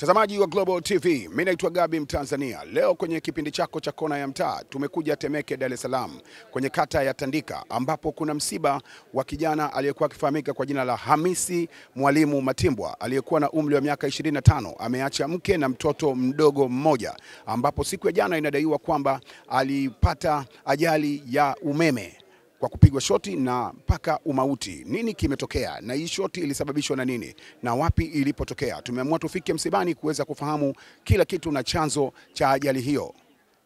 Mtazamaji wa Global TV, mimi naitwa Gabi Mtanzania. Leo kwenye kipindi chako cha Kona ya Mtaa, tumekuja Temeke, Dar es Salaam, kwenye kata ya Tandika, ambapo kuna msiba wa kijana aliyekuwa akifahamika kwa jina la Hamisi Mwalimu Matimbwa, aliyekuwa na umri wa miaka 25, ameacha mke na mtoto mdogo mmoja, ambapo siku ya jana inadaiwa kwamba alipata ajali ya umeme kwa kupigwa shoti na mpaka umauti. Nini kimetokea na hii shoti ilisababishwa na nini na wapi ilipotokea? Tumeamua tufike msibani kuweza kufahamu kila kitu na chanzo cha ajali hiyo.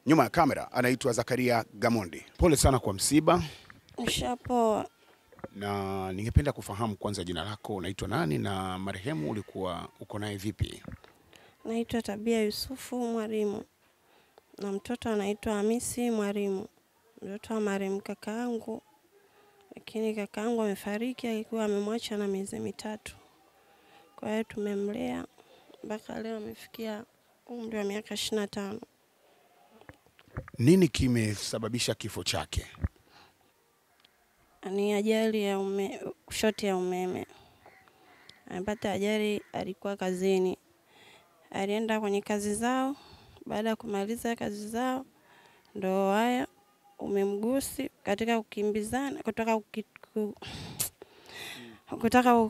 Nyuma ya kamera anaitwa Zakaria Gamondi. Pole sana kwa msiba. Ushapoa. Na ningependa kufahamu kwanza jina lako, unaitwa nani na marehemu ulikuwa uko naye vipi? Naitwa Tabia Yusufu Mwalimu. Na mtoto anaitwa Hamisi Mwalimu. Mtoto wa marehemu kakaangu. Lakini kakaangu amefariki akiwa amemwacha na miezi 3. Kwa hiyo tumemlea mpaka leo amefikia umri wa miaka 25. Nini kimesababisha kifo chake? Ni ajali ya shoti ya umeme. Amepata ajali, alikuwa kazini. Alienda kwenye kazi zao, baada ya kumaliza kazi zao ndo haya umemgusi katika kukimbizana kutaka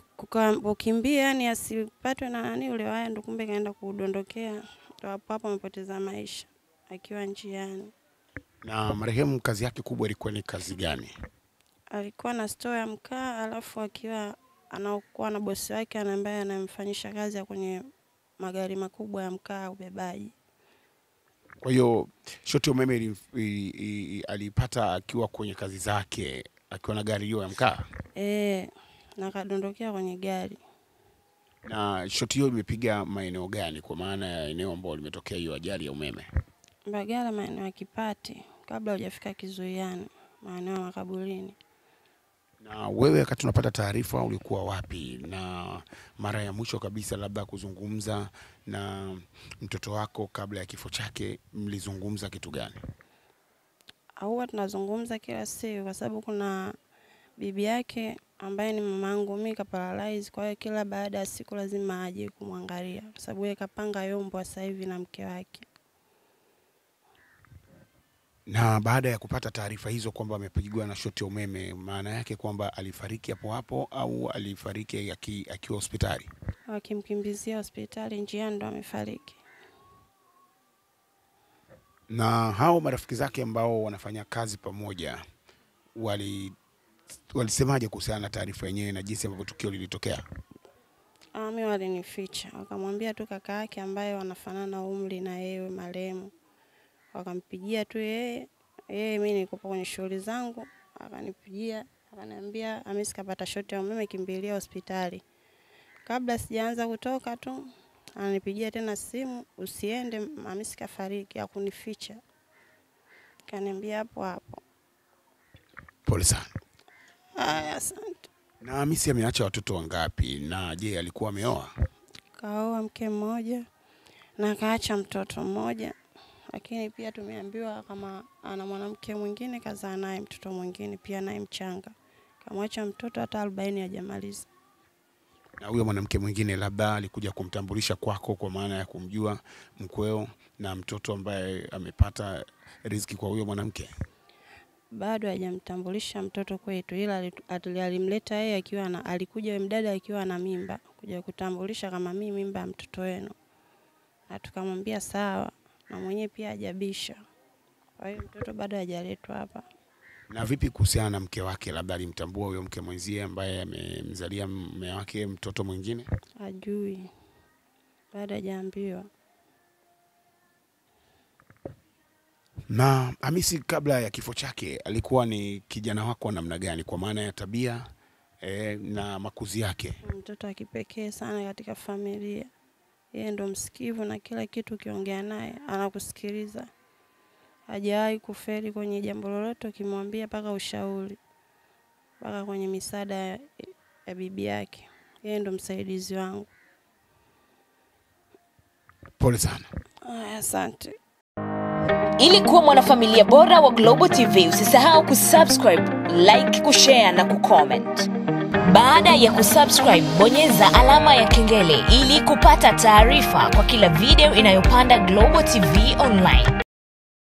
kukimbia, yani asipatwe na nani ule waya, ndo kumbe kaenda kudondokea, ndo hapo amepoteza maisha akiwa njiani. Na marehemu kazi yake kubwa ilikuwa ni kazi gani? Alikuwa na store ya mkaa, alafu akiwa anakuwa na bosi wake ambaye anamfanyisha kazi ya kwenye magari makubwa ya mkaa ubebaji. Kwa hiyo shoti umeme alipata akiwa kwenye kazi zake, akiwa na gari hiyo ya mkaa? Na kadondokea kwenye gari. Na shoti hiyo imepiga maeneo gani, kwa maana ya eneo ambalo limetokea hiyo ajali ya umeme? Mbagala, maeneo ya Kipati, kabla hujafika Kizuiani, maeneo ya makaburini. Na wewe wakati unapata taarifa ulikuwa wapi? Na mara ya mwisho kabisa labda kuzungumza na mtoto wako kabla ya kifo chake mlizungumza kitu gani? Huwa tunazungumza kila siku kwa sababu kuna bibi yake ambaye ni mamangu mimi kaparalyze, kwa hiyo kila baada ya siku lazima aje kumwangalia kwa sababu yeye kapanga yombo sasa hivi na mke wake. Na baada ya kupata taarifa hizo kwamba amepigwa na shoti ya umeme, maana yake kwamba alifariki hapo hapo au alifariki akiwa hospitali? Wakimkimbizia hospitali njiani ndo amefariki. Na hao marafiki zake ambao wanafanya kazi pamoja walisemaje kuhusiana na taarifa yenyewe na jinsi ambavyo tukio lilitokea? Mimi walinificha, wakamwambia tu kaka yake ambaye wanafanana umri na yeye marehemu. Wakampigia tu yeye mimi nilikuwa kwenye shughuli zangu, akanipigia akaniambia Hamisi kapata shoti ya umeme, kimbilia hospitali. Kabla sijaanza kutoka tu ananipigia tena simu, usiende Hamisi kafariki, akunificha. Kaniambia hapo hapo. Pole sana. Asante. Na Hamisi ameacha watoto wangapi, na je alikuwa ameoa? Kaoa mke mmoja na kaacha mtoto mmoja. Lakini pia tumeambiwa kama ana mwanamke mwingine kazaa naye mtoto mwingine pia naye mchanga. Kamwacha mtoto hata 40 hajamaliza. Na huyo mwanamke mwingine labda alikuja kumtambulisha kwako kwa maana ya kumjua mkweo na mtoto ambaye amepata riziki kwa huyo mwanamke? Bado hajamtambulisha mtoto kwetu, ila alimleta yeye akiwa alikuja yule mdada akiwa na mimba kuja kutambulisha kama mimi mimba ya mtoto wenu. Na tukamwambia sawa, na mwenyewe pia hajabisha. Kwa hiyo mtoto bado hajaletwa hapa. Na vipi kuhusiana na mke wake, labda alimtambua huyo mke mwenzie ambaye amemzalia mume wake mtoto mwingine? Hajui. Bado hajaambiwa. Na Hamisi kabla ya kifo chake alikuwa ni kijana wako namna gani kwa maana ya tabia na makuzi yake? Mtoto wa kipekee sana katika familia. Yeye ndo msikivu na kila kitu ukiongea naye anakusikiliza. Hajawahi kufeli kwenye jambo lolote ukimwambia paka ushauri. Paka kwenye misaada ya bibi yake. Yeye ndo msaidizi wangu. Pole sana. Asante. Ili kuwa mwanafamilia bora wa Global TV, usisahau kusubscribe, like, kushare na kucomment. Baada ya kusubscribe, bonyeza alama ya kengele ili kupata taarifa kwa kila video inayopanda Global TV Online.